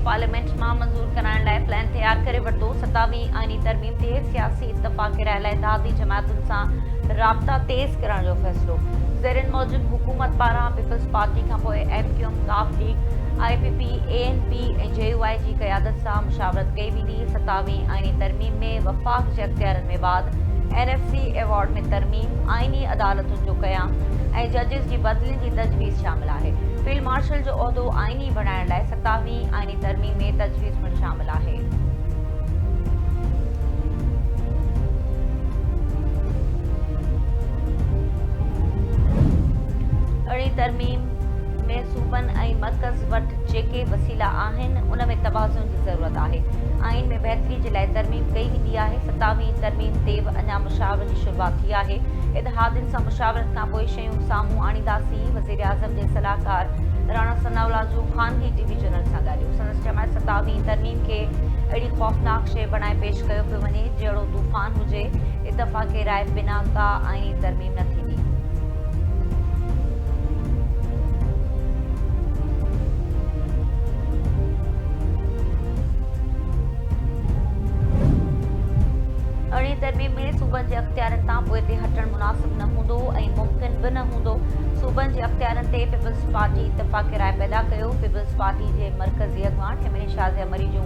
Parliament में मंजूर कराइण लाइ प्लान तैयार करे वरितो। 27वीं आईनी तरमीम ते सियासी इत्तफ़ाक़ राय लाइ इत्तेहादी जमातुनि सां राब्ता तेज़ करण जो फ़ैसिलो। ज़ेरिन मूजिब हुकूमत पारां पीपल्स पार्टी खां पोइ MQM, काफ लीग, IPP, ANP ऐं JUI जी क़यादत सां मुशावरत कई वेंदी। 27वीं आईनी तरमीम में वफ़ाक़ जे अख़्तियारनि में बाद NFC एवॉर्ड में तरमीम, आईनी अदालतुनि जो क़याम ऐं जजिस जी बदिली जी तजवीज़ शामिल आहे। फील्ड मार्शल जो उहिदो आईनी बणाइण लाइ 27वीं आईनी तरमीम में तजवीज़ पिणु शामिल आहे। अहिड़ी तरमीम में सूबनि ऐं मर्कज़ वटि जेके वसीला आहिनि उन में तवाज़ुन जी ज़रूरत आहे। आइन में बहितरी जे लाइ तरमीम कई वेंदी आहे। 27वीं तरमीम ते बि अञा मुशावरत जी शुरूआत थी आहे। इत्तेहादियुनि सां मुशावरत खां पोइ शयूं साम्हूं आणींदासीं। वज़ीर आज़म जे सलाहकार राणा सनाउल्लाह जूं ख़ानगी TV चैनल सां ॻाल्हियूं। संदसि चयो 27वीं तरमीम खे अहिड़ी ख़ौफ़नाक शइ बणाए पेश कयो पियो वञे जहिड़ो तूफ़ान हुजे। इत्तफ़ाक़े राय बिना का आईनी तरमीम न थींदी। अहिड़ी तरमीम में सूबनि जे अख़्तियारनि तां पोइ ते हटणु मुनासिब न हूंदो ऐं मुमकिन बि न हूंदो। सूबनि जे अख़्तियारनि ते पीपल्स पार्टी इत्तफ़ाक़ राय पैदा कयो। पीपल्स पार्टी जे मर्कज़ी अॻवान हिमनी शाज़िया मरी जूं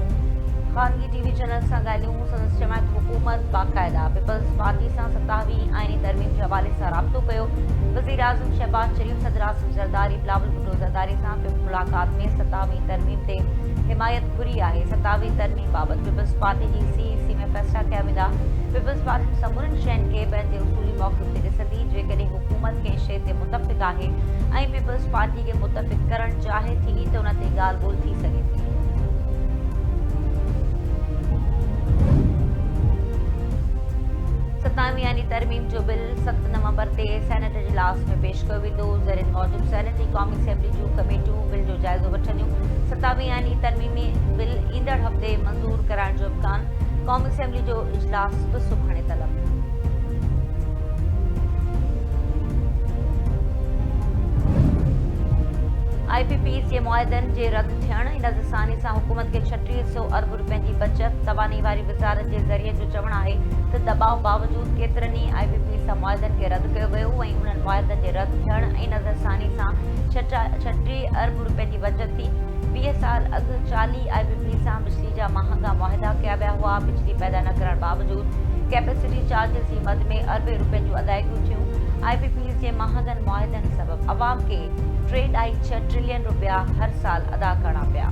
ख़ानगी TV चैनल सां ॻाल्हियूं। संदसि जमायत हुकूमत बाक़ाइदा पीपल्स पार्टी सां 27वीं आईनी तरमीम जे हवाले सां राब्तो कयो। वज़ीर आज़म शहबाज शरीफ़, सदर आसिफ ज़रदारी, बिलावल भुट्टो ज़रदारी सां मुलाक़ात में 27वीं तरमीम ते हिमायत घुरी आहे। 27वीं तरमीम बाबति पीपल्स पार्टी जी CEC में फ़ैसिला कया वेंदा। पीपल्स पार्टी समूरनि शयुनि खे पंहिंजे उसूली मौक़िफ़ ते ॾिसंदी। जेकॾहिं हुकूमत कंहिं शइ ते मुतफ़िक़ आहे ऐं पीपल्स पार्टी खे मुतफ़िक़ करणु चाहे थी त उन ते ॻाल्हि ॿोल थी सघे थी। 27वीं आईनी तरमीम जो बिल 7 नवंबर ते सेनेट जे इजलास में पेश कयो वेंदो। ज़ेरिन मूजिब सेनेटी क़ौमी असेंबली जूं कमेटियूं बिल जो जाइज़ो वठंदियूं। 27वीं आईनी तरमीमी बिल ईंदड़ हफ़्ते मंज़ूर कराइण जो इम्कान। क़ौमी असेंबली जो इजलास बि सुभाणे तलब। IPP जे मुआहदनि जे रद्द थियण इन ज़सानी सां हुकूमत खे 3600 अरब रुपयनि जी बचत। तवानी वारी वज़ारत जे ज़रिए जो चवणु आहे त दबाव बावजूदि केतिरनि ई IPP सां मुआहदनि खे रद्द कयो वियो ऐं उन्हनि मुआहदनि जे रद्द थियण ऐं इन ज़सानी सां 36 अरब रुपयनि जी बचत थी। 20 साल अॻु 40 IPP सां बिजली जा महांगा मुआहदा कया विया हुआ। बिजली पैदा न करण बावजूदि कैपेसिटी चार्जिस जी मद में अरबे रुपयनि जूं अदायगियूं थियूं। IPP जे महांगनि मुआहदनि सबबि अवाम खे 3.6 ट्रिलियन रुपया हर साल अदा करना पिया।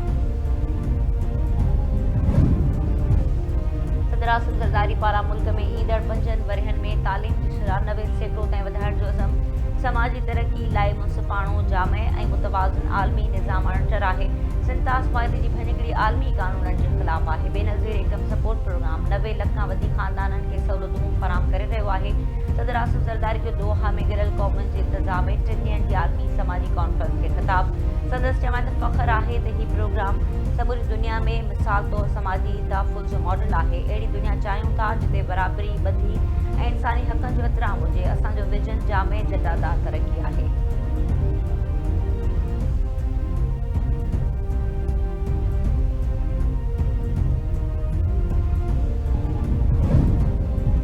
सदर आसिफ ज़रदारी पारां मुल्क में ईंदड़ 5 वरहनि में तालीम जी शरह 90% ताईं वधाइण जो अज़म। समाजी तरक्की लाइ मुंसिफ़ाणो, जामे ऐं मुतवाज़िन आलमी निज़ाम अणचर आहे। सिंतास फ़ाइदे जी भेनगड़ी आलमी क़ानूननि जे ख़िलाफ़ आहे। बेनज़ीर इनकम सपोर्ट प्रोग्राम 90 लख खां वधीक ख़ानदाननि खे सहूलियतूं फ़राहम करे रहियो आहे। सदर आसिफ ज़रदारी जो दोहा में गिरल क़ौमुनि जे इंतिज़ाम में 3 ॾींहनि जी आलमी समाजी कॉन्फ्रेंस खे ख़िताब। संदसि चयो त फ़ख्रु आहे त हीउ प्रोग्राम समूरी दुनिया में मिसाल तौरु समाजी तहफ़्फ़ुज़ जो मॉडल आहे। अहिड़ी दुनिया चाहियूं था जिते बराबरी, ॿधी ऐं इंसानी हक़नि जो एतिराम हुजे। असांजो विजन जामे जदादार तरक़ी आहे।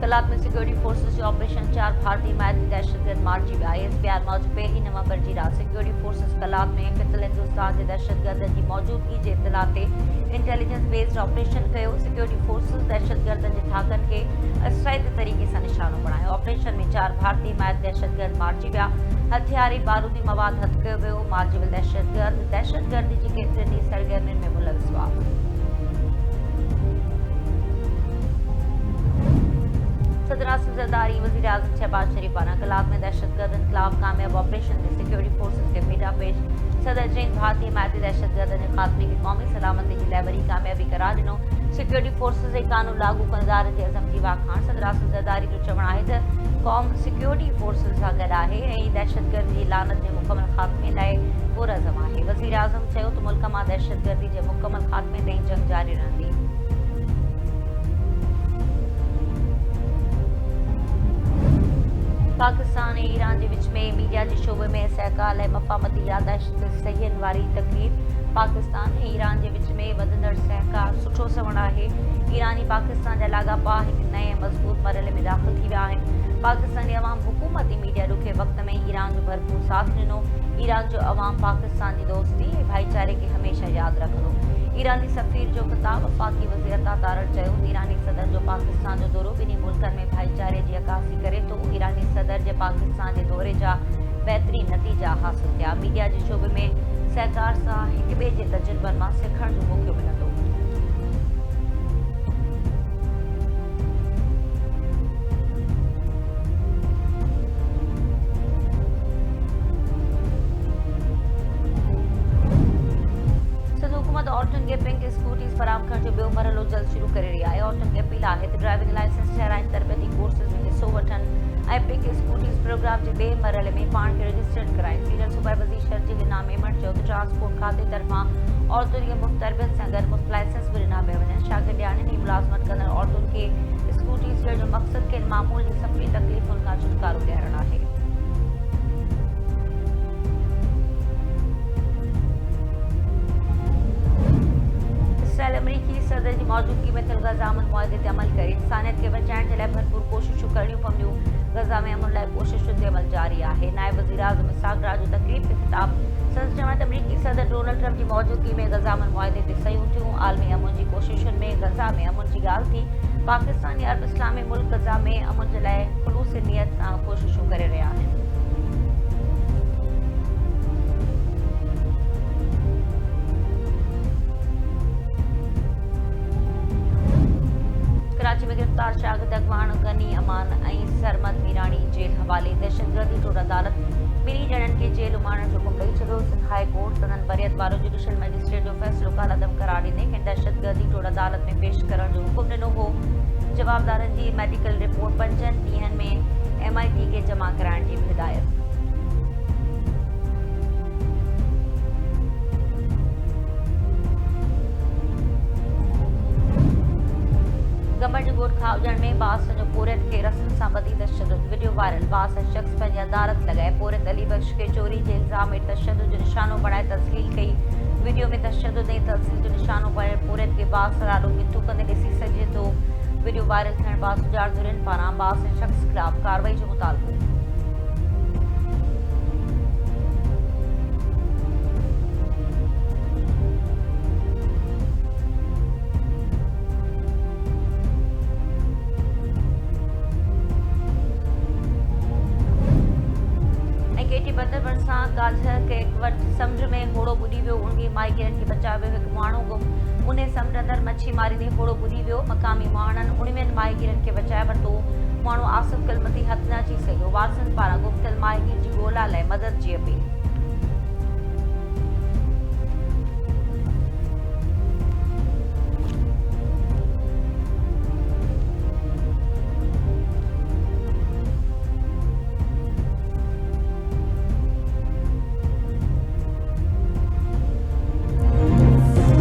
कलात में सिक्योरिटी फोर्सेस जो ऑपरेशन 4 भारतीय हिमायती दहशतगर्द मारिजी विया। ISPR मौजूदि 1 नवंबर जी राति सिक्योरिटी फोर्सेस कलात में क़ितल हिंदुस्तान जे दहशतगर्दनि जी मौजूदगी जे इतला ते इंटेलिजेंस बेस्ड ऑपरेशन कयो। सिक्योरिटी फोर्सेस दहशतगर्दनि जे थाकनि खे असराइते तरीक़े सां निशानो बणायो। ऑपरेशन में 4 भारतीय हिमायती दहशतगर्द मारिजी विया। हथियारी बारूदी मवाद हथ कयो वियो। मारिजी वियल दहशतगर्द दहशतगर्दी जी केतिरनि ई सरगर्मियुनि में मुलविस हुआ। सदर आसिफ ज़रदारी, वज़ीर आज़म शहबाज शरीफ़ पारां कलात में दहशतगर्दनि ख़िलाफ़ कामयाब ऑपरेशन में सिक्योरिटी फोर्सेस खे भेटा पेश। सदर चईं भारतीय हिमायती दहशतगर्दनि जे ख़ात्मे खे क़ौमी सलामती जी लाइ वॾी कामयाबी करार ॾिनो। सिक्योरिटी फोर्सेस ऐं कानून लागू कंदड़नि जे अज़म जी वाखाण। सदर आसिफ ज़रदारी जो चवणु आहे त क़ौम सिक्योरिटी फोर्सेस सां गॾु आहे ऐं दहशतगर्दी जी लानत जे मुकमल ख़ात्मे लाइ पुरअज़म आहे। वज़ीर आज़म चयो त मुल्क मां दहशतगर्दी जे मुकमल ख़ात्मे ताईं जंग जारी रहंदी। पाकिस्तान ऐं ईरान जे विच में मीडिया जे शोबे में सहकार लाइ मफ़ाहमती याददाश्त सहीहनि वारी तक़रीर। पाकिस्तान ऐं ईरान जे विच में वधंदड़ सहकार सुठो सवण आहे। ईरानी पाकिस्तान जा लाॻापा हिकु नए मज़बूत मरहले में दाख़िल थी विया आहिनि। पाकिस्तानी अवाम हुकूमती मीडिया ॾुखे वक़्त में ईरान जो भरपूर साथ ॾिनो। ईरान जो अवाम पाकिस्तान जी दोस्ती ऐं भाईचारे खे हमेशह यादि रखंदो। ईरानी सफ़ीर जो ख़िताब वफ़ाक़ी वज़ीर अता तारड़ चयो, ईरानी सदर जो पाकिस्तान जो दौरो ॿिन्ही मुल्कनि में भाईचारे जी अकासी करे थो। ईरानी सदर जे पाकिस्तान जे दौरे जा बहितरीन नतीजा हासिल थिया। मीडिया जे शोबे में सहकार सां हिक ॿिए जे तजुर्बनि मां सिखण जो मौक़ो मिलंदो। हुकूमत औरतुनि खे पिंक स्कूटीज़ फराहम करण जो ॿियो मरहलो जल्द शुरू करे रही आहे। औरतुनि खे अपील आहे त ड्राइविंग लाइसेंस ठहिराइण, तरबियती कोर्सेज़ में हिसो वठनि ऐं पिंक स्कूटीज़ प्रोग्राम जे ॿिए मरहले में पाण खे रजिस्टर्ड कराइनि। सीनियर सूबाई वज़ीर शर्जील इनाम मेमण चयो त ट्रांसपोर्ट खाते तरफ़ां औरतुनि खे मुफ़्त तरबियत सां गॾु मुफ़्त लाइसेंस बि ॾिना पिया वञनि। शागिर्द ॾियाणियुनि ऐं मुलाज़मत कंदड़ औरतुनि खे स्कूटीज़ ॾियण जो मक़सदु खेनि मामूल जी सफ़री तकलीफ़ुनि खां छुटकारो ॾियारणु आहे। इसराइल अमरीकी सदर जी मौजूदगी में थियल गज़ा अमन मुआहिदे ते अमल करे इंसानियत खे बचाइण जे लाइ भरपूर कोशिशूं करणियूं पवंदियूं। गज़ा में अमन लाइ कोशिशुनि ते अमल जारी आहे। नायब वज़ीर आज़म इसहाक़ डार जो तक़रीब खे ख़िताब संदसि चवण त अमरीकी सदर डोनाल्ड ट्रंप जी मौजूदगी में गज़ा अमन मुआहिदे ते सयूं थियूं। आलमी अमन जी कोशिशुनि में गज़ा में अमन जी ॻाल्हि थी। पाकिस्तानी अरब इस्लामी मुल्क गज़ा में अमन जे लाइ ख़ुलूस नियत सां कोशिशूं करे रहिया आहिनि। कराची में गिरफ़्तार शागिर्द अगवान गनी अमान ऐं सरमद मीराणी जेल हवाले। दहशतगर्दी टोड़ अदालत ॿिन्ही ॼणनि खे जेल उमाणण जो हुकुम ॾेई छॾियो। सिंध हाई कोर्ट संदन बरियत वारो जुडिशल मजिस्ट्रेट जो फ़ैसिलो कालअदम करार ॾिने खेनि दहशतगर्दी टोड़ अदालत में पेश करण जो हुकुम ॾिनो हो। जवाबदारनि जी मेडिकल रिपोर्ट 5 ॾींहनि में MIT खे जमा कराइण जी बि हिदायत। गमर जो ॻोठ खावजण में बास जो पोरियत खे रस्म सां ॿधी तशदुद। Video viral. बास शख़्स पंहिंजी अदालत लॻाए पोरियत अली बख्श खे चोरी जे इल्ज़ाम में तशदुद जो निशानो बणाए तस्लील कई। वीडियो में तशदुद ऐं तहसील जो निशानो बणाए पोरियत खे बास राॾो गिथू कंदे ॾिसी सघिजे थो। वीडियो वायरल थियण बास सुजाड़ धुरियुनि पारां बास शख़्स ख़िलाफ़ कार्रवाई जो मुतालबो। बंदरबन सां गाझर केक वटि समुंड में होड़ो ॿुॾी वियो। 19 माहिगिरनि खे बचायो वियो। हिकु माण्हू गुम। उन समुंड अंदरि मच्छी मारींदे होड़ो ॿुॾी वियो। मक़ामी माण्हुनि 19 माहिगिरनि खे बचाए वरितो। माण्हू आसिफ क़िल्मती हथ न अची सघियो। वारसनि पारां गुम थियल माहिगीर जी ॻोल्हा लाइ मदद जी अपील।